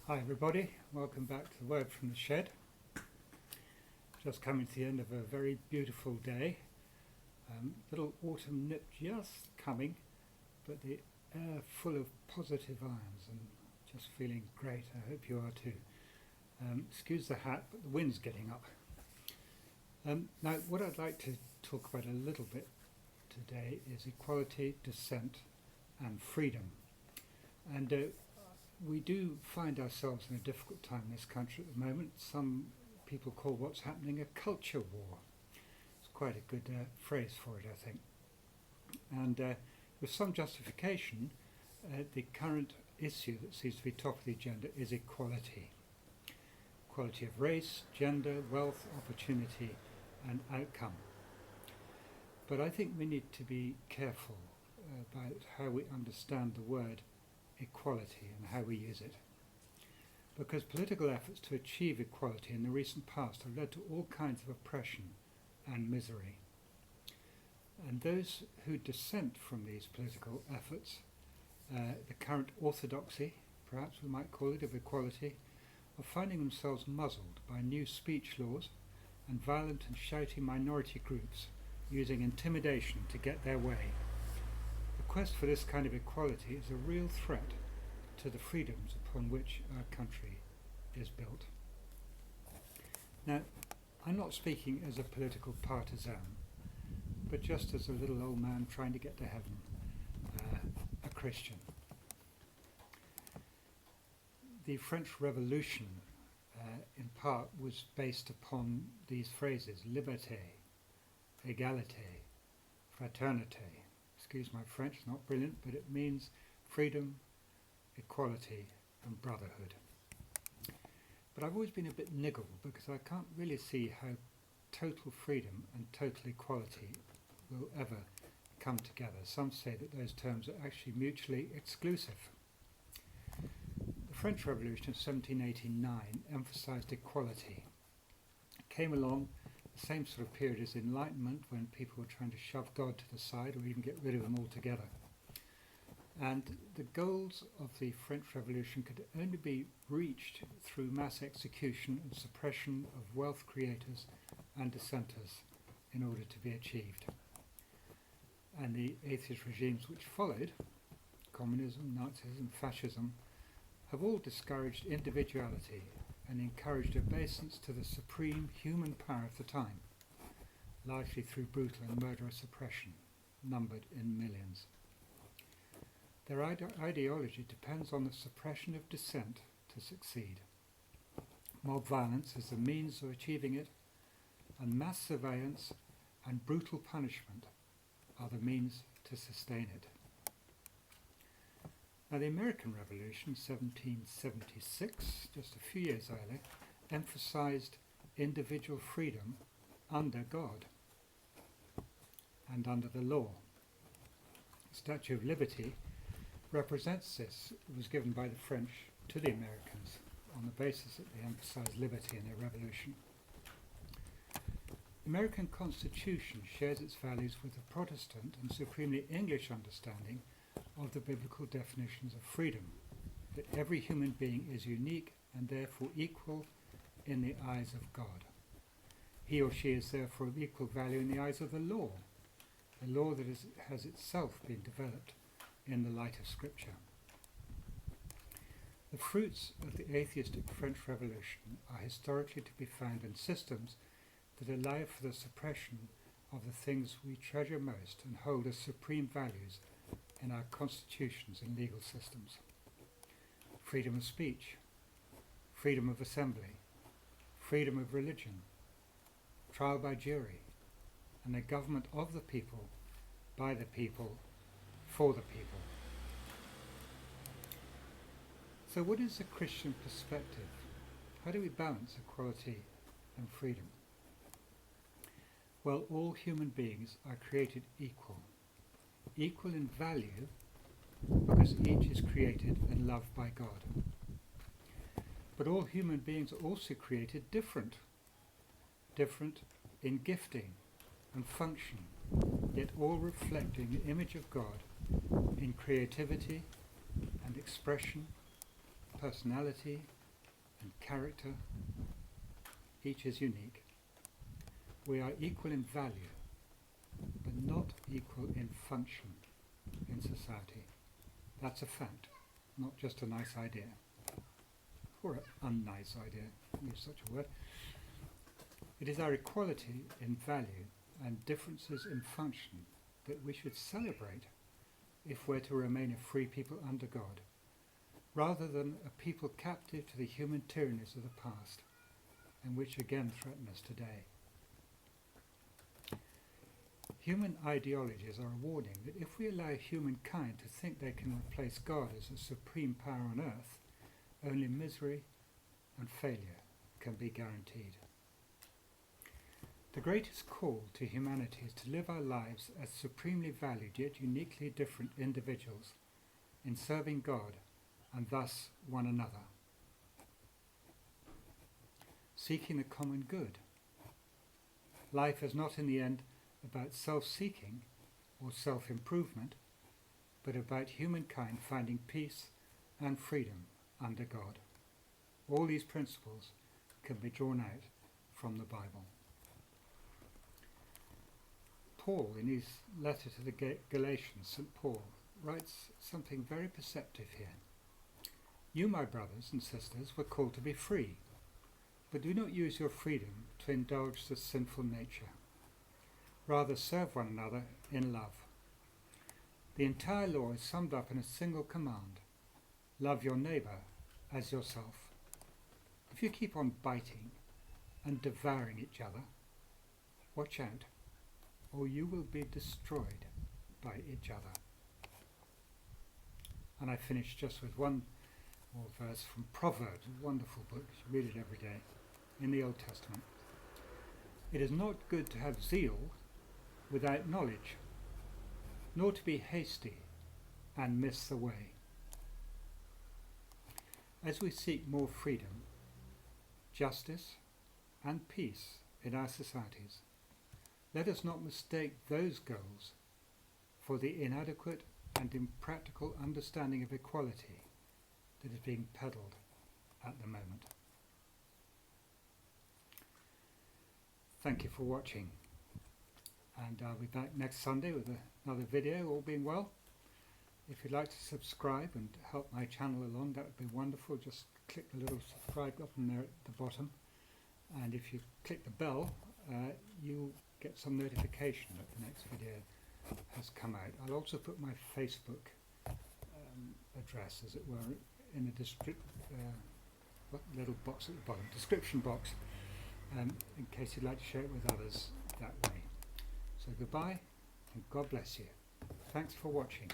Hi everybody, welcome back to the Word from the Shed. Just coming to the end of a very beautiful day. Little autumn nip just coming, but the air full of positive ions and just feeling great. I hope you are too. Excuse the hat, but the wind's getting up. Now what I'd like to talk about a little bit today is equality, dissent and freedom. And we do find ourselves in a difficult time in this country at the moment. Some people call what's happening a culture war. It's quite a good phrase for it, I think. And with some justification, the current issue that seems to be top of the agenda is equality. Equality of race, gender, wealth, opportunity and outcome. But I think we need to be careful about how we understand the word equality and how we use it. Because political efforts to achieve equality in the recent past have led to all kinds of oppression and misery. And those who dissent from these political efforts, the current orthodoxy, perhaps we might call it, of equality, are finding themselves muzzled by new speech laws and violent and shouting minority groups using intimidation to get their way. The quest for this kind of equality is a real threat to the freedoms upon which our country is built. Now, I'm not speaking as a political partisan, but just as a little old man trying to get to heaven, a Christian. The French Revolution, in part, was based upon these phrases: liberté, égalité, fraternité. Excuse my French, not brilliant, but it means freedom, equality and brotherhood. But I've always been a bit niggled because I can't really see how total freedom and total equality will ever come together. Some say that those terms are actually mutually exclusive. The French Revolution of 1789 emphasised equality. It came along the same sort of period as Enlightenment, when people were trying to shove God to the side or even get rid of him altogether. And the goals of the French Revolution could only be reached through mass execution and suppression of wealth creators and dissenters in order to be achieved. And the atheist regimes which followed, communism, Nazism, fascism, have all discouraged individuality and encouraged obeisance to the supreme human power of the time, largely through brutal and murderous oppression, numbered in millions. Their ideology depends on the suppression of dissent to succeed. Mob violence is the means of achieving it, and mass surveillance and brutal punishment are the means to sustain it. Now, the American Revolution, 1776, just a few years earlier, emphasized individual freedom under God and under the law. The Statue of Liberty represents this. It was given by the French to the Americans on the basis that they emphasized liberty in their revolution. The American Constitution shares its values with the Protestant and supremely English understanding of the biblical definitions of freedom, that every human being is unique and therefore equal in the eyes of God. He or she is therefore of equal value in the eyes of the law that has itself been developed in the light of Scripture. The fruits of the atheistic French Revolution are historically to be found in systems that allow for the suppression of the things we treasure most and hold as supreme values in our constitutions and legal systems. Freedom of speech, freedom of assembly, freedom of religion, trial by jury, and a government of the people, by the people, for the people. So what is the Christian perspective? How do we balance equality and freedom? Well, all human beings are created equal. Equal in value because each is created and loved by God. But all human beings are also created different. Different in gifting and function, yet all reflecting the image of God in creativity and expression, personality and character. Each is unique. We are equal in value, but not equal in function in society. That's a fact, not just a nice idea, or an unnice idea, use such a word. It is our equality in value and differences in function that we should celebrate if we're to remain a free people under God, rather than a people captive to the human tyrannies of the past, and which again threaten us today. Human ideologies are a warning that if we allow humankind to think they can replace God as a supreme power on earth, only misery and failure can be guaranteed. The greatest call to humanity is to live our lives as supremely valued yet uniquely different individuals in serving God and thus one another, seeking the common good. Life is not in the end about self-seeking or self-improvement, but about humankind finding peace and freedom under God. All these principles can be drawn out from the Bible. Paul, in his letter to the Galatians, St. Paul, writes something very perceptive here. You, my brothers and sisters, were called to be free, but do not use your freedom to indulge the sinful nature. Rather serve one another in love. The entire law is summed up in a single command: love your neighbour as yourself. If you keep on biting and devouring each other, watch out, or you will be destroyed by each other. And I finish just with one more verse from Proverbs, a wonderful book. You should read it every day, in the Old Testament. It is not good to have zeal without knowledge, nor to be hasty and miss the way. As we seek more freedom, justice and peace in our societies, let us not mistake those goals for the inadequate and impractical understanding of equality that is being peddled at the moment. Thank you for watching, and I'll be back next Sunday with another video, all being well. If you'd like to subscribe and help my channel along, that would be wonderful. Just click the little subscribe button there at the bottom, and if you click the bell, you'll get some notification that the next video has come out. I'll also put my Facebook address, as it were, in the little box at the bottom, description box, in case you'd like to share it with others that way. So goodbye, and God bless you. Thanks for watching.